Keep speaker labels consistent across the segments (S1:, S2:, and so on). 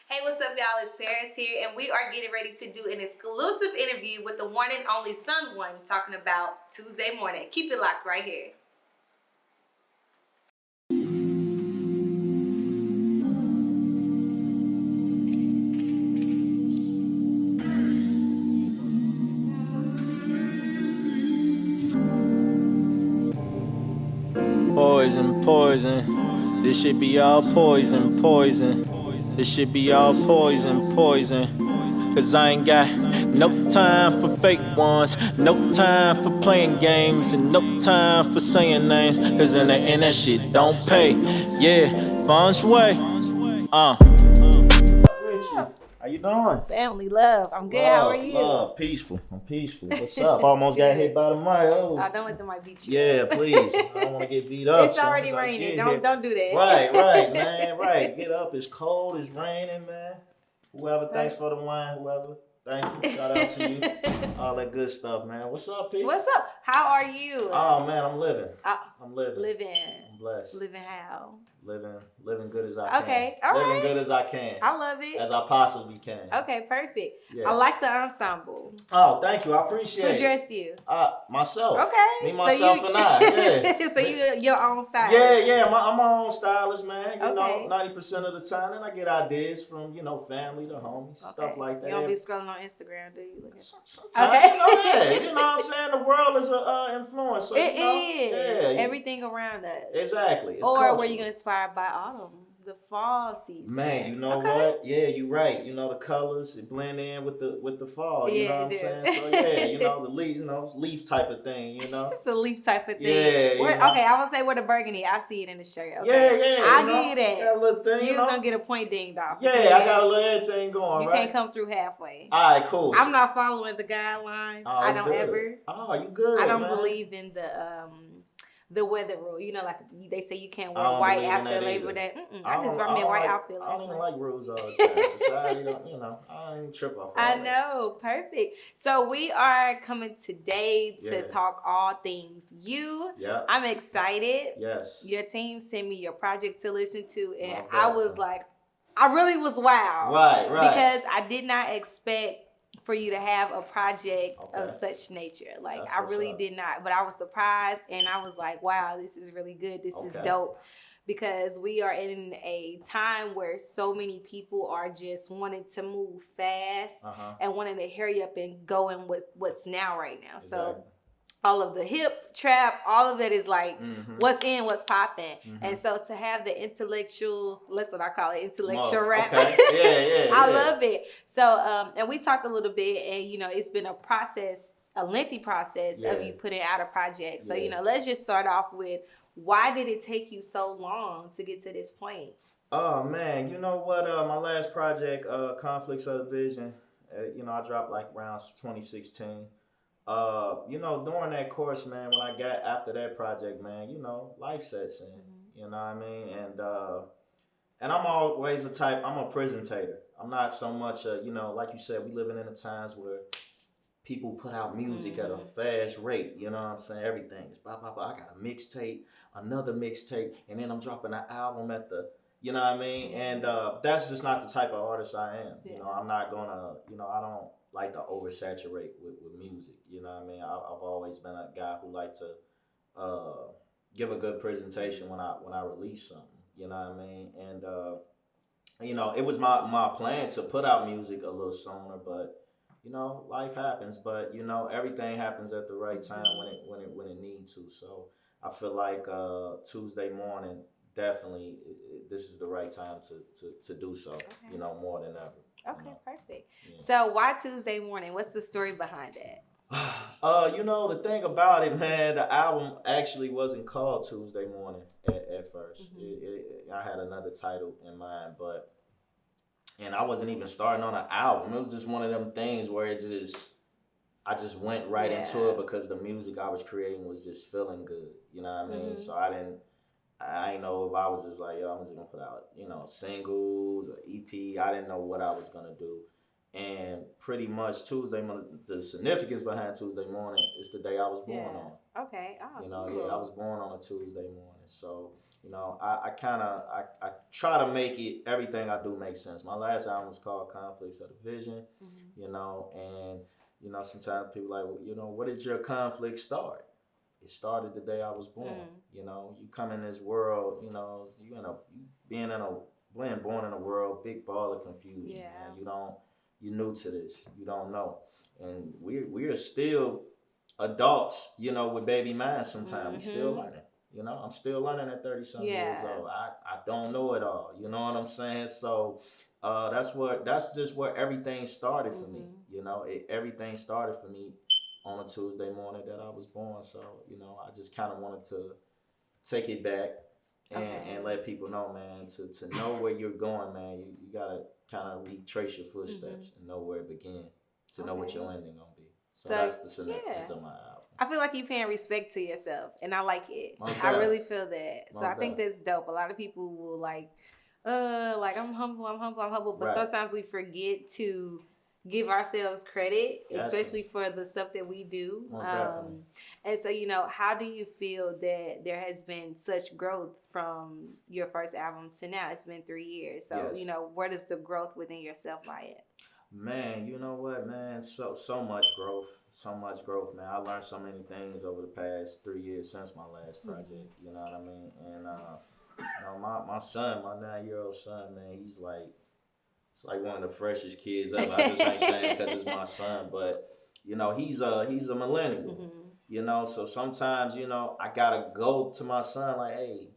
S1: Hey, what's up, y'all? It's Paris here, and we are getting ready to do an exclusive interview with the one and only Sunone talking about Tuesday morning. Keep it locked right here.
S2: Poison, poison. This should be all poison, poison. This should be all poison, poison. Cause I ain't got no time for fake ones, no time for playing games, and no time for saying names. Cause in the end, that shit don't pay. Yeah, feng shui. Richie, how you doing?
S1: Family love. I'm good. How are you?
S2: Love, peaceful. I'm peaceful. What's up? Almost got hit by the mic.
S1: Oh, don't let the mic beat you.
S2: Yeah, please. I don't want to get beat up.
S1: It's already raining. Don't do that.
S2: Right, man. Right. Get up. It's cold. It's raining, man. Whoever, thanks for the wine. Whoever, thank you. Shout out to you. All that good stuff, man. What's up, Pete?
S1: What's up? How are you?
S2: Oh man, I'm living. I'm living. I'm blessed.
S1: Living how?
S2: Living good as I can.
S1: Okay, all right.
S2: Living good as I can.
S1: I love it.
S2: As I possibly can.
S1: Okay, perfect.
S2: Yes.
S1: I like the ensemble.
S2: Oh, thank you. I appreciate it.
S1: Who dressed you?
S2: Myself.
S1: Okay.
S2: Me, myself, and I. Yeah.
S1: So you your own style.
S2: Yeah. I'm my own stylist, man. You
S1: Okay.
S2: know, 90% of the time, and I get ideas from family to homies, stuff like that.
S1: You don't be scrolling on Instagram, do you?
S2: Sometimes,
S1: Okay.
S2: you know what I'm saying? The world is an influence. So,
S1: It is.
S2: Yeah.
S1: Everything around us.
S2: Exactly. It's
S1: or
S2: cultural.
S1: were you inspired by autumn, the fall season?
S2: Man, you know what? Yeah, you're right. You know, the colors, it blend in with the fall. You know what I'm saying? So yeah, the leaves, it's leaf type of thing,
S1: It's a leaf type of thing.
S2: Yeah.
S1: Okay, I would say where the burgundy. I see it in the shirt. Okay.
S2: Yeah.
S1: I'll give you that.
S2: Got a little thing,
S1: You don't get a point dinged off.
S2: Yeah, I got a little everything going,
S1: You
S2: right?
S1: can't come through halfway.
S2: All right, cool.
S1: I'm not following the guideline.
S2: Oh,
S1: I don't
S2: good.
S1: ever.
S2: Oh, you good,
S1: I don't
S2: man.
S1: believe in the weather rule. Like they say you can't wear white after Labor Day. I just brought me a white outfit last night.
S2: I don't even like rules all the time. Society, I don't even trip off all
S1: I
S2: that.
S1: know. Perfect. So we are coming today to talk all things you.
S2: Yeah.
S1: I'm excited.
S2: Yes.
S1: Your team sent me your project to listen to, and
S2: Most
S1: I was like, I really was wow.
S2: Right.
S1: Because I did not expect for you to have a project of such nature. Like, I really did not. But I was surprised, and I was like, wow, this is really good. This is dope. Because we are in a time where so many people are just wanting to move fast and wanting to hurry up and go in with what's now right now. Exactly. So all of the hip, trap, all of that is like what's in, what's popping. And so to have the intellectual, that's what I call it, intellectual rap.
S2: Okay. Yeah.
S1: I love it. So, and we talked a little bit, and, it's been a process, a lengthy process of you putting out a project. So, let's just start off with, why did it take you so long to get to this point?
S2: Oh, man. You know what? My last project, Conflicts of the Vision, I dropped like around 2016. During that course, man, when I got after that project, man, life sets in, you know what I mean? And I'm always I'm a presentator. I'm not so much, like you said, we living in the times where people put out music at a fast rate, you know what I'm saying? Everything is blah, blah, blah. I got a mixtape, another mixtape, and then I'm dropping an album at the, you know what I mean? And that's just not the type of artist I am. I'm not gonna, I don't like to oversaturate with music. You know what I mean? I've always been a guy who like to give a good presentation when I release something. You know what I mean? And it was my plan to put out music a little sooner, but life happens. But everything happens at the right time when it needs to. So I feel like Tuesday morning, definitely this is the right time to do so. More than ever.
S1: Okay, perfect. Yeah. So why Tuesday morning? What's the story behind that?
S2: The thing about it, man, the album actually wasn't called Tuesday Morning at first. I had another title in mind, and I wasn't even starting on an album. It was just one of them things where I just went right into it because the music I was creating was just feeling good. You know what I mean? So I didn't know if I was just like, I'm just gonna put out, singles or EP. I didn't know what I was gonna do. And pretty much the significance behind Tuesday morning is the day I was born on.
S1: Okay. Oh,
S2: You know,
S1: cool.
S2: I was born on a Tuesday morning. So, I try to make it, everything I do make sense. My last album was called Conflicts of the Vision, and, sometimes people like, well, what did your conflict start? It started the day I was born. You come in this world, being born in a world, big ball of confusion, man. You're new to this. You don't know. And we're still adults, with baby minds sometimes. We still learning. I'm still learning at 30-something years old. I don't know it all. You know what I'm saying? So that's just where everything started for me. Everything started for me on a Tuesday morning that I was born. So, I just kind of wanted to take it back and let people know, man, to know where you're going, man, you gotta kind of retrace your footsteps and know where it began, to know what your ending gonna be. So that's the significance of my album.
S1: I feel like you're paying respect to yourself, and I like it. I really feel that. So I think that's dope. A lot of people will like I'm humble, but sometimes we forget to give ourselves credit, especially for the stuff that we do. And so, how do you feel that there has been such growth from your first album to now? It's been 3 years. So, where does the growth within yourself lie at?
S2: Man, you know what, man? So much growth. So much growth, man. I learned so many things over the past 3 years since my last project. You know what I mean? And my son, my 9-year-old son, man, it's like one of the freshest kids ever. I just ain't saying because it's my son, but he's a millennial. So sometimes I gotta go to my son like, hey,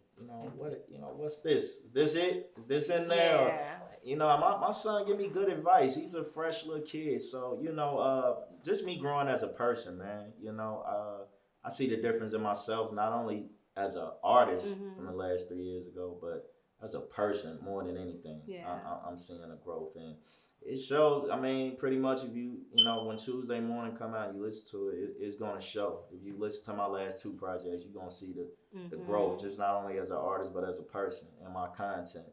S2: what's this? Is this it? Is this in there? Or, my son give me good advice. He's a fresh little kid, so just me growing as a person, man. I see the difference in myself not only as an artist from the last 3 years ago, but as a person more than anything. I'm seeing a growth, and it shows. I mean, pretty much if when Tuesday morning come out and you listen to it, it's gonna show. If you listen to my last 2 projects, you're gonna see the growth, just not only as an artist but as a person, and my content.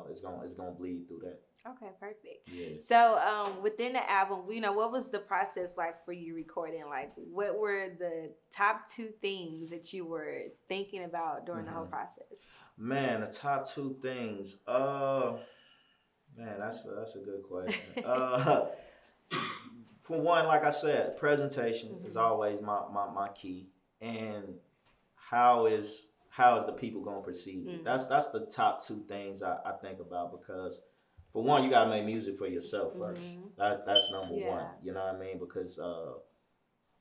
S2: It's gonna bleed through that.
S1: Okay, perfect. Yeah. So, within the album, what was the process like for you recording? Like, what were the top 2 things that you were thinking about during the whole process?
S2: Man, the top 2 things. Man, that's a good question. For one, like I said, presentation is always my key, and how is the people gonna perceive it? That's the top 2 things I think about, because for one, you gotta make music for yourself first. That's number one. You know what I mean? Because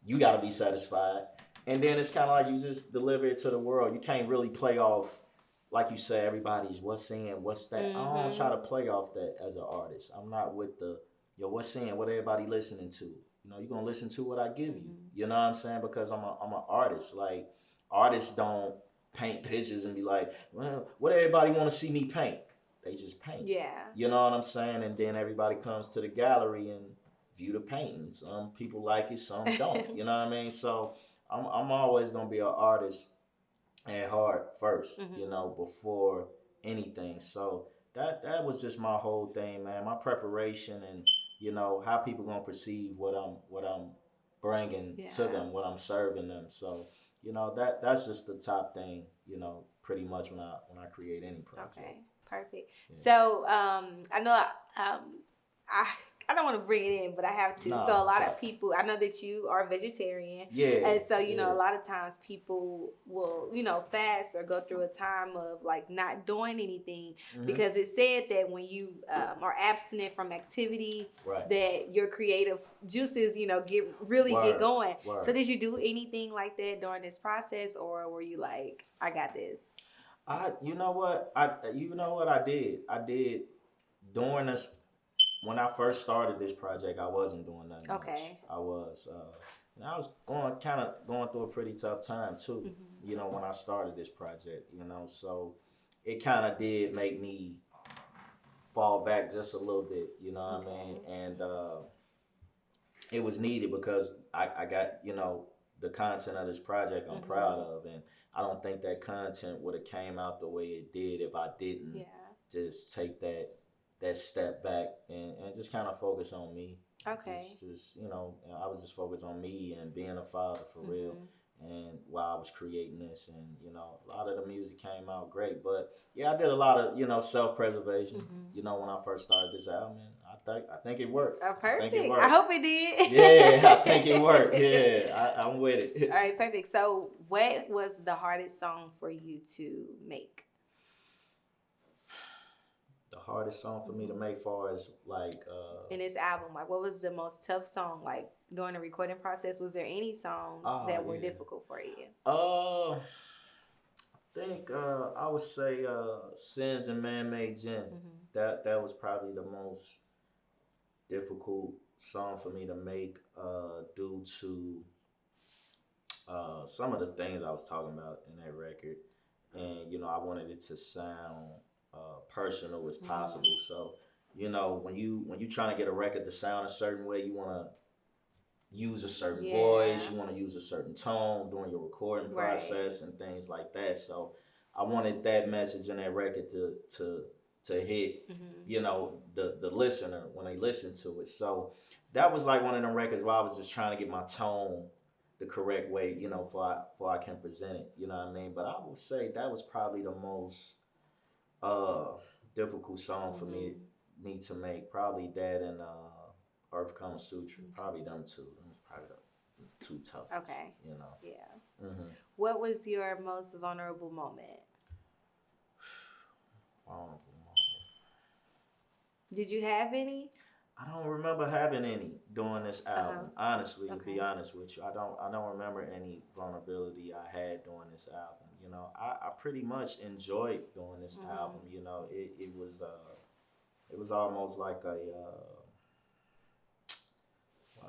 S2: you gotta be satisfied, and then it's kind of like you just deliver it to the world. You can't really play off, like you say, everybody's what's in, what's that. I don't try to play off that as an artist. I'm not with the what's in, what everybody listening to. You're gonna listen to what I give you. You know what I'm saying? Because I'm an artist. Like, artists don't paint pictures and be like, well, what everybody want to see me paint? They just paint. Yeah. You know what I'm saying? And then everybody comes to the gallery and view the paintings. Some people like it, some don't. You know what I mean? So I'm always gonna be an artist at heart first. Before anything. So that was just my whole thing, man. My preparation, and how people gonna perceive what I'm bringing to them, what I'm serving them. So that's just the top thing, pretty much when I create any project.
S1: Okay, perfect. Yeah. So I know I don't want to bring it in, but I have to. No, so a lot of people, I know that you are vegetarian. Yeah. And so, a lot of times people will, fast or go through a time of like not doing anything, because it's said that when you are abstinent from activity, that your creative juices, get going. Word. So did you do anything like that during this process, or were you like, I got this?
S2: You know what I did? I did during this. When I first started this project, I wasn't doing nothing much. I was, and I was going through a pretty tough time too. When I started this project, so it kind of did make me fall back just a little bit. You know what I mean? And it was needed, because I got the content of this project I'm proud of, and I don't think that content would have came out the way it did if I didn't just take that that step back and just kind of focus on me.
S1: Okay.
S2: Just I was just focused on me and being a father for real. And while I was creating this, and a lot of the music came out great, but yeah, I did a lot of self-preservation. When I first started this album, and I think it worked.
S1: Perfect.
S2: I think it worked.
S1: I hope it did.
S2: Yeah, I think it worked. Yeah, I'm with it.
S1: All right, perfect. So, what was the hardest song for you to make?
S2: The hardest song for me to make, far as like
S1: in this album, like what was the most tough song like during the recording process? Was there any songs that were difficult for you?
S2: I think I would say Sins and Man-Made Gin. That was probably the most difficult song for me to make due to some of the things I was talking about in that record, and I wanted it to sound personal as possible. So when you trying to get a record to sound a certain way, you want to use a certain voice, you want to use a certain tone during your recording process and things like that. So I wanted that message in that record to hit the listener when they listen to it. So that was like one of them records where I was just trying to get my tone the correct way, for I can present it. You know what I mean? But I would say that was probably the most difficult song for me to make. Probably that and Earth Kama Sutra. Probably them two. Them was probably the two toughest.
S1: Okay.
S2: Yeah.
S1: What was your most vulnerable moment?
S2: Vulnerable moment.
S1: Did you have any? I
S2: don't remember having any during this album. Honestly, to be honest with you, I don't remember any vulnerability I had during this album. I pretty much enjoyed doing this album. It was almost like a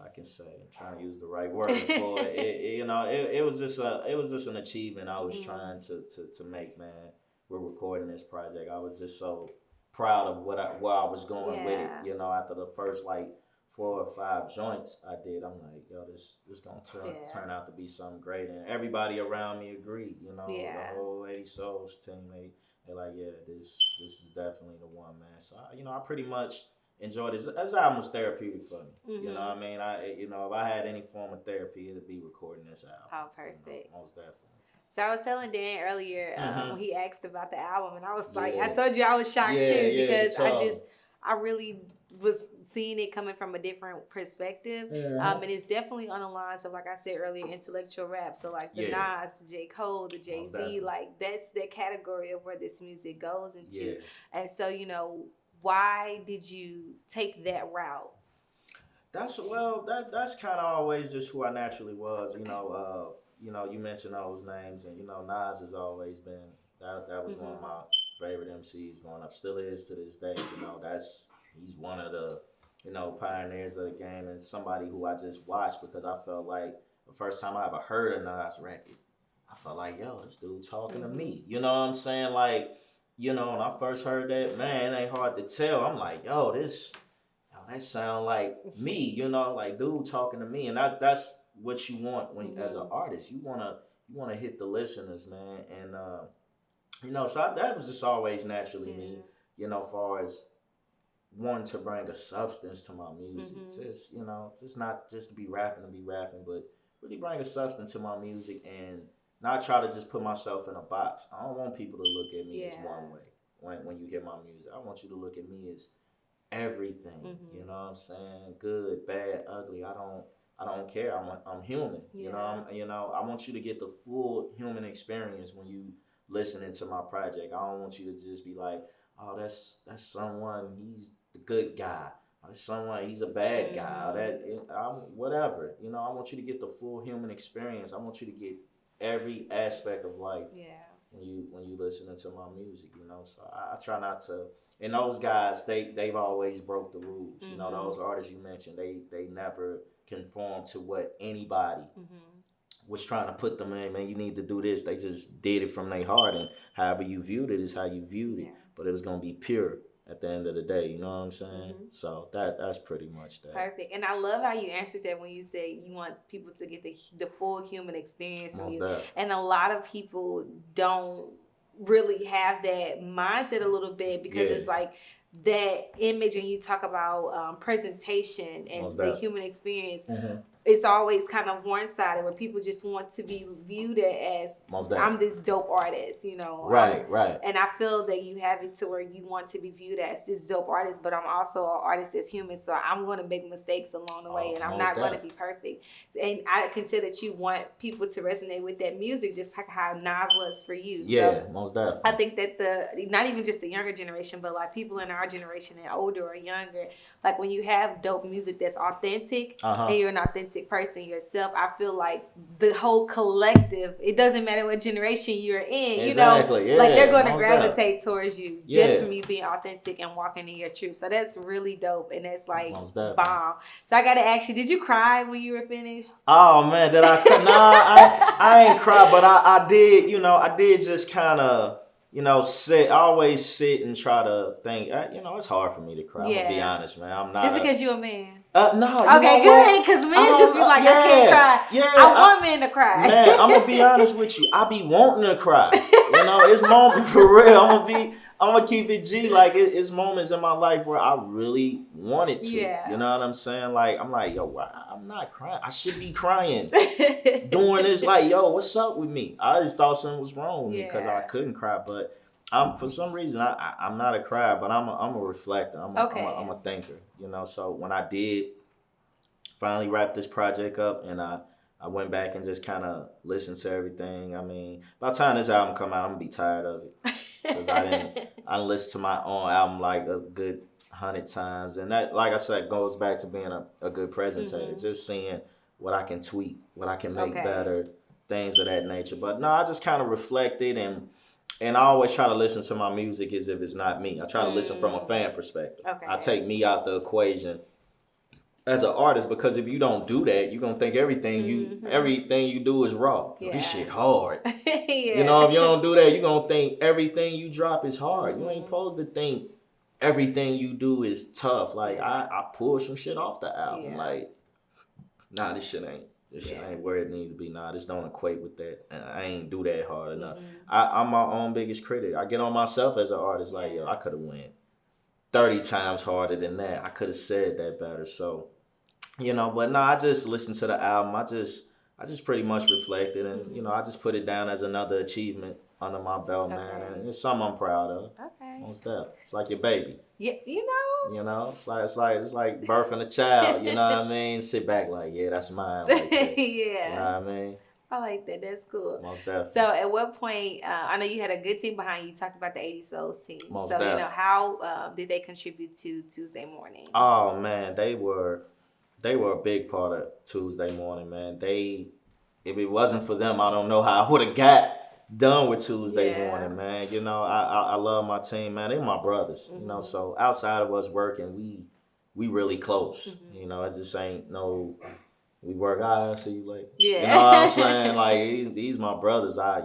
S2: I can say, I'm trying to use the right word for it. It was just an achievement I was trying to make, man. We're recording this project. I was just so proud of where I was going with it. After the first like 4 or 5 joints I did, I'm like, yo, this gonna turn out to be something great. And everybody around me agreed. The whole 80 Souls team, they're like, yeah, this is definitely the one, man. So I pretty much enjoyed this. This album was therapeutic for me. You know what I mean? If I had any form of therapy, it'd be recording this album.
S1: Oh, perfect.
S2: Most definitely.
S1: So I was telling Dan earlier when he asked about the album, and I was like, I told you I was shocked too because I really was seeing it coming from a different perspective, and it's definitely on the lines of, like I said earlier, intellectual rap. So like the Nas, the J. Cole, the Jay-Z, like that's the category of where this music goes into. And so why did you take that route?
S2: That's kind of always just who I naturally was. You mentioned those names, and Nas has always been that was one of my favorite MCs growing up. Still is to this day. He's one of the pioneers of the game, and somebody who I just watched because I felt like the first time I ever heard a Nas record, I felt like, yo, this dude talking to me. You know what I'm saying? Like, when I first heard that, man, it ain't hard to tell. I'm like, yo, that sound like me. Like dude talking to me, and that's what you want when as an artist. You wanna hit the listeners, man, and so that was just always naturally me. Far as wanting to bring a substance to my music, just not just to be rapping, but really bring a substance to my music and not try to just put myself in a box. I don't want people to look at me as one way when you hear my music. I want you to look at me as everything. You know what I'm saying? Good, bad, ugly. I don't care. I'm human. I want you to get the full human experience when you listening to my project. I don't want you to just be like, oh, that's someone, he's the good guy. That's someone, he's a bad guy. Whatever. I want you to get the full human experience. I want you to get every aspect of life. When you listening to my music. So I try not to. And those guys, they've always broke the rules. Those artists you mentioned, they never conform to what anybody was trying to put them in. Man, you need to do this. They just did it from their heart, and however you viewed it is how you viewed it. But it was gonna be pure at the end of the day. You know what I'm saying? So that's pretty much that.
S1: Perfect. And I love how you answered that when you say you want people to get the full human experience from you. And a lot of people don't really have that mindset a little bit because it's like that image when you talk about presentation and the human experience.
S2: Mm-hmm.
S1: It's always kind of one-sided where people just want to be viewed as I'm this dope artist, you know.
S2: Right.
S1: And I feel that you have it to where you want to be viewed as this dope artist, but I'm also an artist as human, so I'm going to make mistakes along the way, and I'm not going to be perfect. And I can tell that you want people to resonate with that music, just like how Nas was for you.
S2: Yeah,
S1: so
S2: most definitely.
S1: I think that not even just the younger generation, but like people in our generation and older or younger, like when you have dope music that's authentic and you're an authentic person yourself, I feel like the whole collective, it doesn't matter what generation you're in, you know, like they're going to gravitate towards you just from you being authentic and walking in your truth. So that's really dope, and that's like bomb. So I got to ask you, did you cry when you were finished?
S2: Oh man, did I cry? Nah, I ain't cry, but I did, you know, I did just kind of, you know, I always sit and try to think, you know, it's hard for me to cry. I'm going to be honest, man. I'm not.
S1: Is it because you're a man?
S2: No.
S1: Okay, good. Because men just be like, I can't cry. Yeah, I want men to cry.
S2: Man, I'm going to be honest with you. I be wanting to cry. You know, it's moments for real. I'm going to keep it G. Like, it's moments in my life where I really wanted to. Yeah. You know what I'm saying? Like, I'm like, yo, I'm not crying. I should be crying. Doing this, like, yo, what's up with me? I just thought something was wrong with me because I couldn't cry. But for some reason, I'm not a crier, but I'm a reflector. I'm a thinker, you know. So when I did finally wrap this project up, and I went back and just kind of listened to everything. I mean, by the time this album come out, I'm gonna be tired of it because I didn't listen to my own album like a good 100 times, and that, like I said, goes back to being a good presentator. Just seeing what I can tweak, what I can make better, things of that nature. But no, I just kind of reflected and I always try to listen to my music as if it's not me. I try to listen from a fan perspective. I take me out the equation as an artist, because if you don't do that, you're gonna think everything you do is raw. This shit hard. You know, if you don't do that, you're gonna think everything you drop is hard. You ain't supposed to think everything you do is tough. Like I pulled some shit off the album. Like, nah, this shit ain't where it needs to be. Nah, this don't equate with that. I ain't do that hard enough. I'm my own biggest critic. I get on myself as an artist. Like, yo, I could have went 30 times harder than that. I could have said that better. So, you know, but no, I just listened to the album. I just pretty much reflected, and you know, I just put it down as another achievement under my belt, man, and it's something I'm proud of. Most definitely. It's like your baby.
S1: Yeah, you know.
S2: You know, it's like birthing a child. You know what I mean? Sit back like, yeah, that's mine. Like that. You know what I mean?
S1: I like that. That's cool.
S2: Most definitely.
S1: So, at what point? I know you had a good team behind you. You talked about the 80 Souls team.
S2: Most
S1: so,
S2: definitely.
S1: You know, how did they contribute to Tuesday Morning?
S2: Oh man, they were a big part of Tuesday Morning, man. If it wasn't for them, I don't know how I would have got done with Tuesday Morning, man. You know, I love my team, man. They're my brothers, you know. So outside of us working, we really close. You know, it just ain't no. We work, I'll see you later. You know what I'm saying? Like, these my brothers. I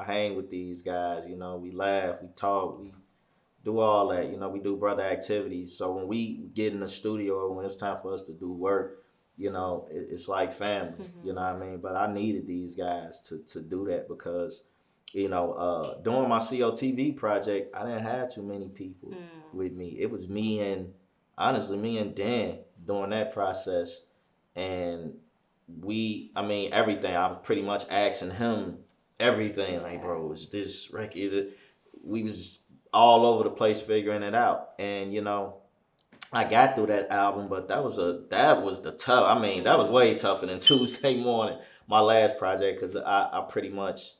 S2: hang with these guys. You know, we laugh, we talk, we do all that. You know, we do brother activities. So when we get in the studio or when it's time for us to do work, you know, it's like family. You know what I mean? But I needed these guys to do that because, you know, during my COTV project, I didn't have too many people with me. It was me and Dan during that process. And everything. I was pretty much asking him everything. Like, bro, is this record? We was all over the place figuring it out. And, you know, I got through that album, but that was the tough. I mean, that was way tougher than Tuesday Morning, my last project, because I pretty much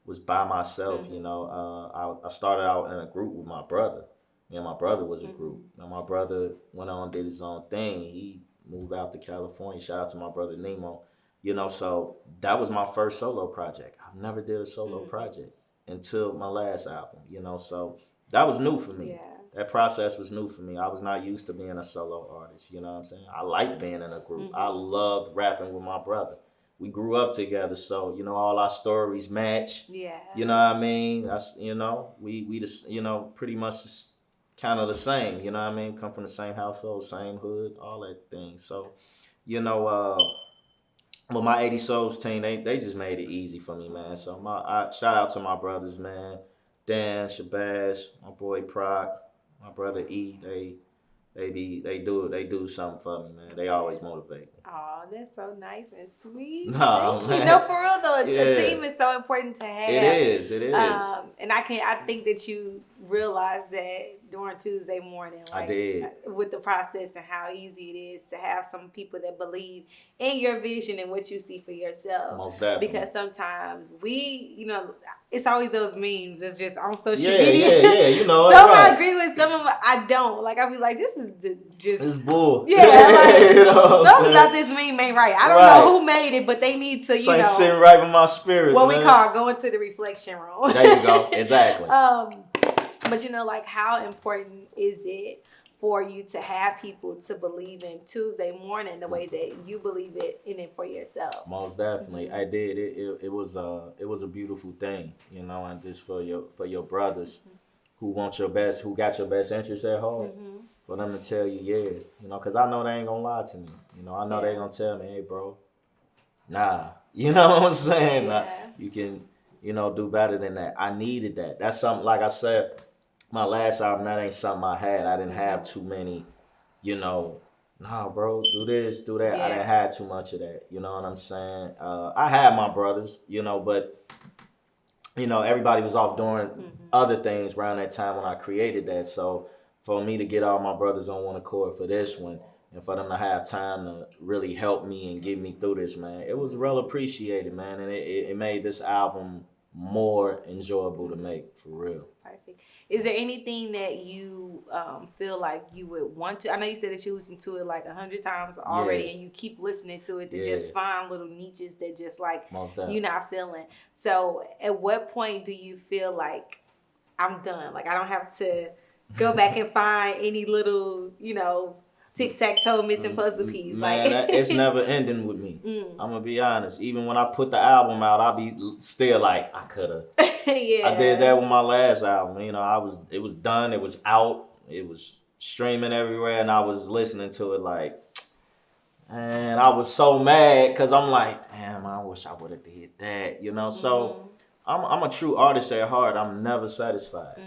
S2: was by myself. You know, I started out in a group with my brother. Me and my brother was a group. Now my brother went on and did his own thing. He moved out to California. Shout out to my brother Nemo. You know, so that was my first solo project. I've never did a solo project until my last album. You know, so that was new for me. Yeah. That process was new for me. I was not used to being a solo artist. You know what I'm saying? I liked being in a group. I loved rapping with my brother. We grew up together, so, you know, all our stories match. Yeah. You know what I mean? That's, you know, we just, you know, pretty much just kind of the same. You know what I mean? Come from the same household, same hood, all that thing. So, you know, but my 80 Souls team, they just made it easy for me, man. So shout out to my brothers, man. Dan, Shabazz, my boy Proc, my brother E, they do something for me, man. They always motivate me.
S1: Oh, that's so nice and sweet.
S2: No, man.
S1: You know, for real though,
S2: Yeah.
S1: a team is so important to have.
S2: It is.
S1: And I think that you realized that during Tuesday morning, like,
S2: I did.
S1: with the process and how easy it is to have some people that believe in your vision and what you see for yourself.
S2: Most definitely.
S1: Because sometimes it's always those memes. It's just on social
S2: Yeah,
S1: media.
S2: Yeah, you know.
S1: Some
S2: right.
S1: I agree with, some of them I don't. Like, I'll be like, this is just...
S2: It's bull.
S1: Yeah, like,
S2: you know
S1: something about this meme ain't right. I don't know who made it, but they need to,
S2: ain't sitting right with my spirit,
S1: what
S2: man.
S1: we call going to the reflection room.
S2: There you go. Exactly.
S1: But like, how important is it for you to have people to believe in Tuesday morning the way that you believe in it for yourself?
S2: Most definitely, I did. It was a beautiful thing, and just for your brothers who want your best, who got your best interests at heart, for them to tell you, because I know they ain't gonna lie to me. I know they gonna tell me, hey, bro, nah, you know what I'm saying?
S1: Yeah.
S2: Nah, you can, do better than that. I needed that. That's something, like I said. My last album, that ain't something I had. I didn't have too many, nah, bro, do this, do that.
S1: Yeah.
S2: I didn't have too much of that. You know what I'm saying? I had my brothers, but, everybody was off doing other things around that time when I created that. So for me to get all my brothers on one accord for this one, and for them to have time to really help me and get me through this, man, it was well appreciated, man. And it made this album more enjoyable to make, for real.
S1: Perfect. Is there anything that you feel like you would want to? I know you said that you listened to it like 100 times already, and you keep listening to it to just find little niches that just like you're not feeling. So at what point do you feel like I'm done? Like, I don't have to go back and find any little, tic-tac-toe missing puzzle piece.
S2: Man, it's never ending with me. I'm gonna be honest. Even when I put the album out, I'll be still like, I coulda.
S1: Yeah.
S2: I did that with my last album. It was done. It was out. It was streaming everywhere, and I was listening to it like, and I was so mad because I'm like, damn, I wish I would have did that. So I'm a true artist at heart. I'm never satisfied.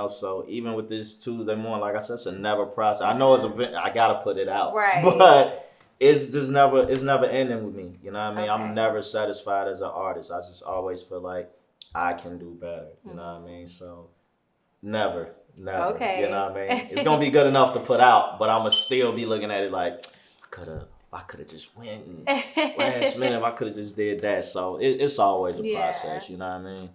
S2: So even with this Tuesday morning, like I said, it's a never process. I know I gotta put it out,
S1: right?
S2: But it's never ending with me. You know what I mean?
S1: Okay.
S2: I'm never satisfied as an artist. I just always feel like I can do better. You know what I mean? So never.
S1: Okay.
S2: You know what I mean? It's gonna be good enough to put out, but I'ma still be looking at it like I could have just went and last minute. If I could have just did that. So it's always a process. You know what I mean?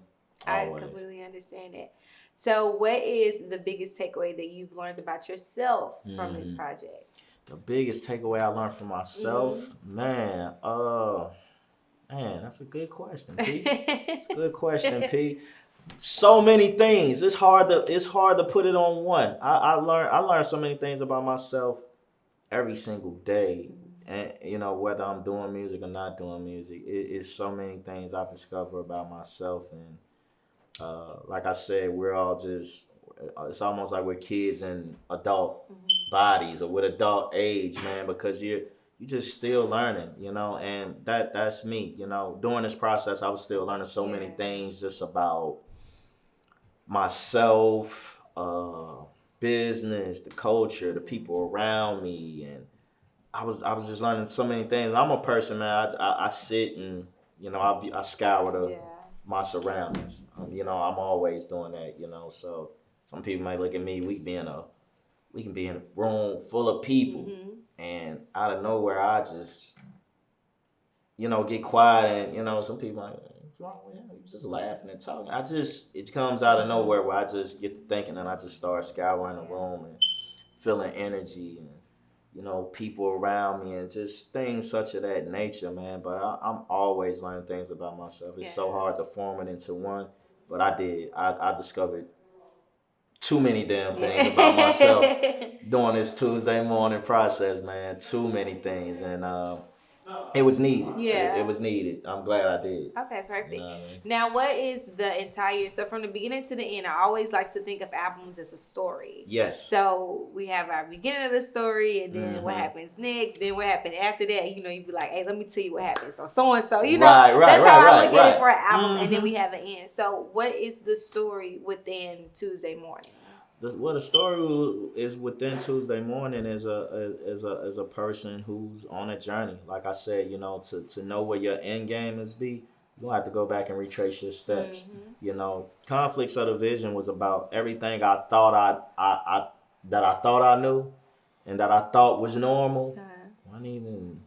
S2: Always.
S1: I completely understand that. So what is the biggest takeaway that you've learned about yourself from this project?
S2: The biggest takeaway I learned from myself, man, that's a good question, P. It's a good question, P. So many things. It's hard to put it on one. I learned so many things about myself every single day. And whether I'm doing music or not doing music, it's so many things I discover about myself. And like I said, we're all just, it's almost like we're kids in adult bodies or with adult age, man, because you're just still learning, and that's me. During this process, I was still learning so many things just about myself, business, the culture, the people around me, and I was just learning so many things. I'm a person, man. I sit and I scour my surroundings. I'm always doing that. So some people might look at me. We can be in a room full of people, and out of nowhere, I just get quiet, and some people like, what's wrong with him? He's just laughing and talking. It comes out of nowhere where I just get to thinking, and I just start scouring the room and feeling energy and people around me and just things such of that nature, man. But I'm always learning things about myself. It's so hard to form it into one, but I did. I discovered too many damn things about myself during this Tuesday morning process, man. Too many things, and it was needed.
S1: Yeah,
S2: it was needed. I'm glad I did.
S1: Okay, perfect.
S2: You know what I mean?
S1: Now, what is the entire? So from the beginning to the end, I always like to think of albums as a story.
S2: Yes.
S1: So we have our beginning of the story, and then what happens next. Then what happened after that? You'd be like, hey, let me tell you what happened. So and so. That's how I look at it for an album, and then we have an end. So what is the story within Tuesday morning?
S2: the story is within Tuesday Morning is a person who's on a journey. Like I said, to know where your end game is be, you have to go back and retrace your steps. Conflicts of the Vision was about everything I thought I that I thought I knew, and that I thought was normal. Wasn't even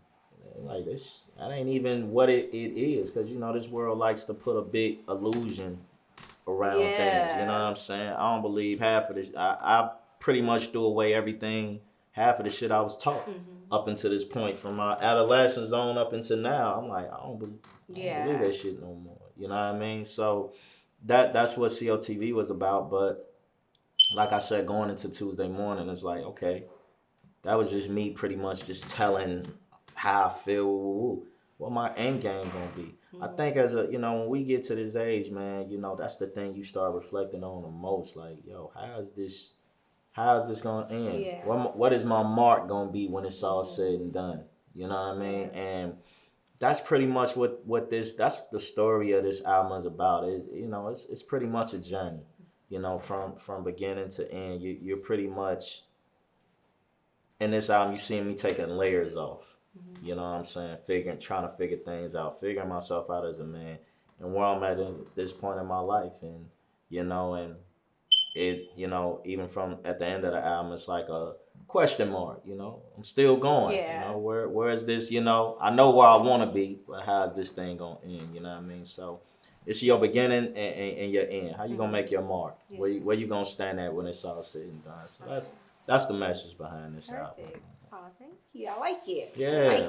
S2: like this. That ain't even what it is, because this world likes to put a big illusion around things. You know what I'm saying? I don't believe half of this. I pretty much threw away everything, half of the shit I was taught up until this point, from my adolescence on up until now. I'm like, I don't believe that shit no more. You know what I mean? So that's what COTV was about. But like I said, going into Tuesday Morning, it's like, okay, that was just me pretty much just telling how I feel, what my end game gonna be. I think as when we get to this age, man, that's the thing you start reflecting on the most. Like, yo, how's this gonna end?
S1: Yeah.
S2: What is my mark gonna be when it's all said and done? You know what I mean? And that's pretty much that's the story of this album is about. It's pretty much a journey. From beginning to end. You're pretty much in this album. You see me taking layers off. You know what I'm saying? Trying to figure things out, figuring myself out as a man, and where I'm at this point in my life, and and it, even from at the end of the album, it's like a question mark. I'm still going.
S1: Yeah.
S2: Where is this? I know where I want to be, but how is this thing gonna end? You know what I mean? So it's your beginning and your end. How you gonna make your mark? Yeah. Where you gonna stand at when it's all said and done? So that's the message behind this album.
S1: Oh, thank you. I like it.
S2: Yeah,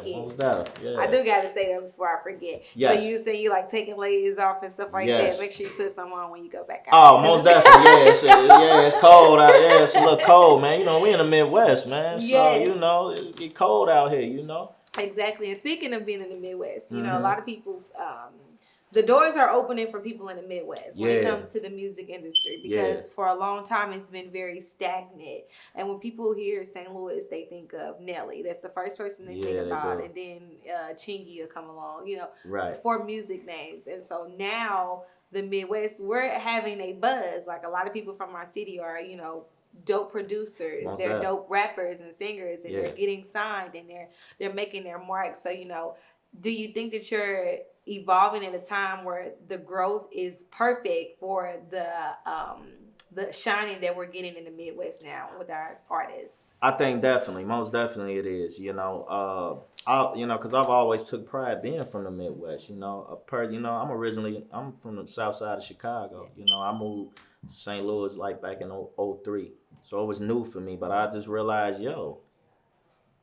S1: I do gotta say that before I forget.
S2: Yes.
S1: So you say you like taking layers off and stuff like that. Make sure you put some on when you go back out.
S2: Oh, most definitely. It's cold out. Yeah, it's a little cold, man. We in the Midwest, man.
S1: Yes.
S2: So it get cold out here.
S1: Exactly. And speaking of being in the Midwest, a lot of people. The doors are opening for people in the Midwest when it comes to the music industry, because for a long time it's been very stagnant. And when people hear St. Louis, they think of Nelly. That's the first person they think about. And then Chingy will come along, for music names. And so now the Midwest, we're having a buzz. Like, a lot of people from our city are, dope producers. They're dope rappers and singers, and they're getting signed, and they're making their mark. So, do you think that you're evolving at a time where the growth is perfect for the shining that we're getting in the Midwest now with our artists? I think
S2: most definitely it is. Because I've always took pride being from the Midwest. I'm from the South Side of Chicago. I moved to St. Louis like back in 2003, so it was new for me. But I just realized,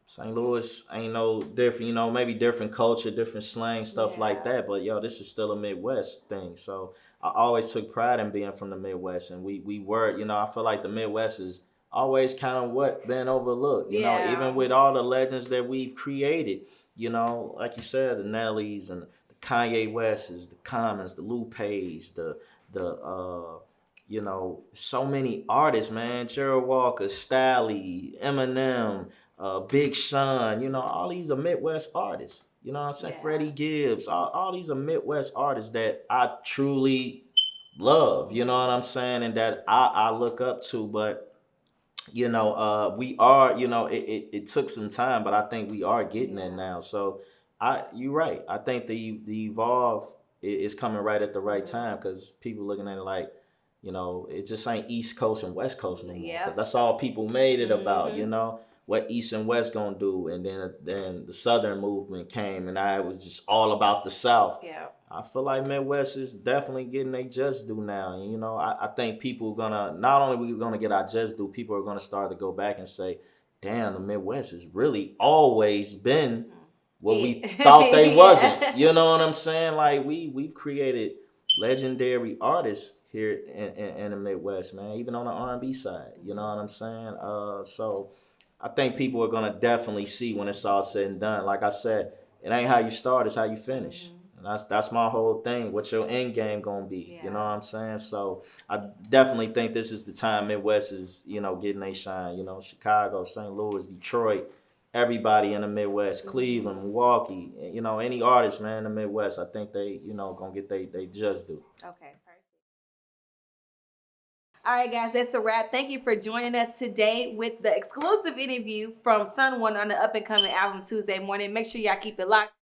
S2: St. Louis ain't no different, maybe different culture, different slang, stuff like that. But, this is still a Midwest thing. So I always took pride in being from the Midwest. And we were, I feel like the Midwest is always kind of been overlooked, even with all the legends that we've created, like you said, the Nellys and the Kanye Wests, the Commons, the Lupes, so many artists, man. Gerald Walker, Stally, Eminem, Big Sean, all these are Midwest artists. You know what I'm saying? Freddie Gibbs, all these are Midwest artists that I truly love, you know what I'm saying? And that I look up to. But, we are, it took some time, but I think we are getting there now. So you're right. I think the evolve is coming right at the right time, because people looking at it like, it just ain't East Coast and West Coast anymore. Because that's all people made it about, what East and West gonna do. And then the Southern movement came, and it was just all about the South.
S1: Yeah.
S2: I feel like Midwest is definitely getting their just due now. And, I think people are gonna, not only we're gonna get our just due, people are gonna start to go back and say, damn, the Midwest has really always been what we thought they wasn't. You know what I'm saying? Like, we've created legendary artists here in the Midwest, man, even on the R&B side. You know what I'm saying? So I think people are going to definitely see when it's all said and done. Like I said, it ain't how you start, it's how you finish. And that's my whole thing. What's your end game going to be? You know what I'm saying? So I definitely think this is the time Midwest is, getting they shine. Chicago, St. Louis, Detroit, everybody in the Midwest, Cleveland, Milwaukee, any artist, man, in the Midwest, I think they, going to get they just do.
S1: Okay. All right, guys, that's a wrap. Thank you for joining us today with the exclusive interview from Sunone on the up and coming album Tuesday morning. Make sure y'all keep it locked.